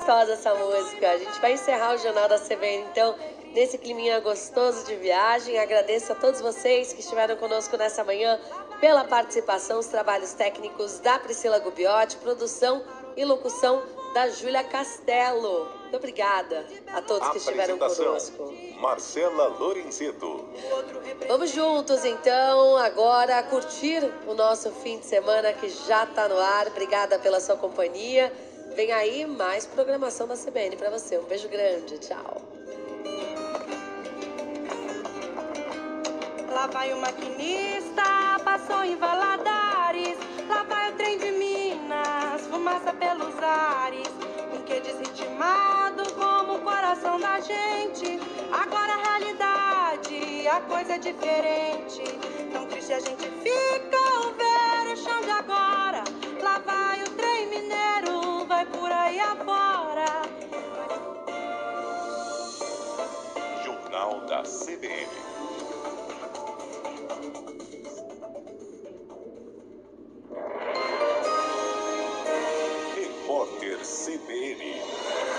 gostosa essa música. A gente vai encerrar o Jornal da CBN, então, nesse climinha gostoso de viagem. Agradeço a todos vocês que estiveram conosco nessa manhã pela participação, os trabalhos técnicos da Priscila Gubiotti, produção e locução da Júlia Castelo. Muito obrigada a todos que estiveram conosco. Marcela Lorenzeto. Vamos juntos, então, agora curtir o nosso fim de semana que já está no ar. Obrigada pela sua companhia. Vem aí mais programação da CBN para você. Um beijo grande. Tchau. Lá vai o maquinista, passou em Valadares. Lá vai o trem de Minas, fumaça pelos ares. Um que desritimado como o coração da gente. Agora a realidade, a coisa é diferente. Tão triste a gente fica ao ver o chão de agora. Lá vai o trem mineiro, vai por aí afora. Jornal da CBN. Repórter CBN.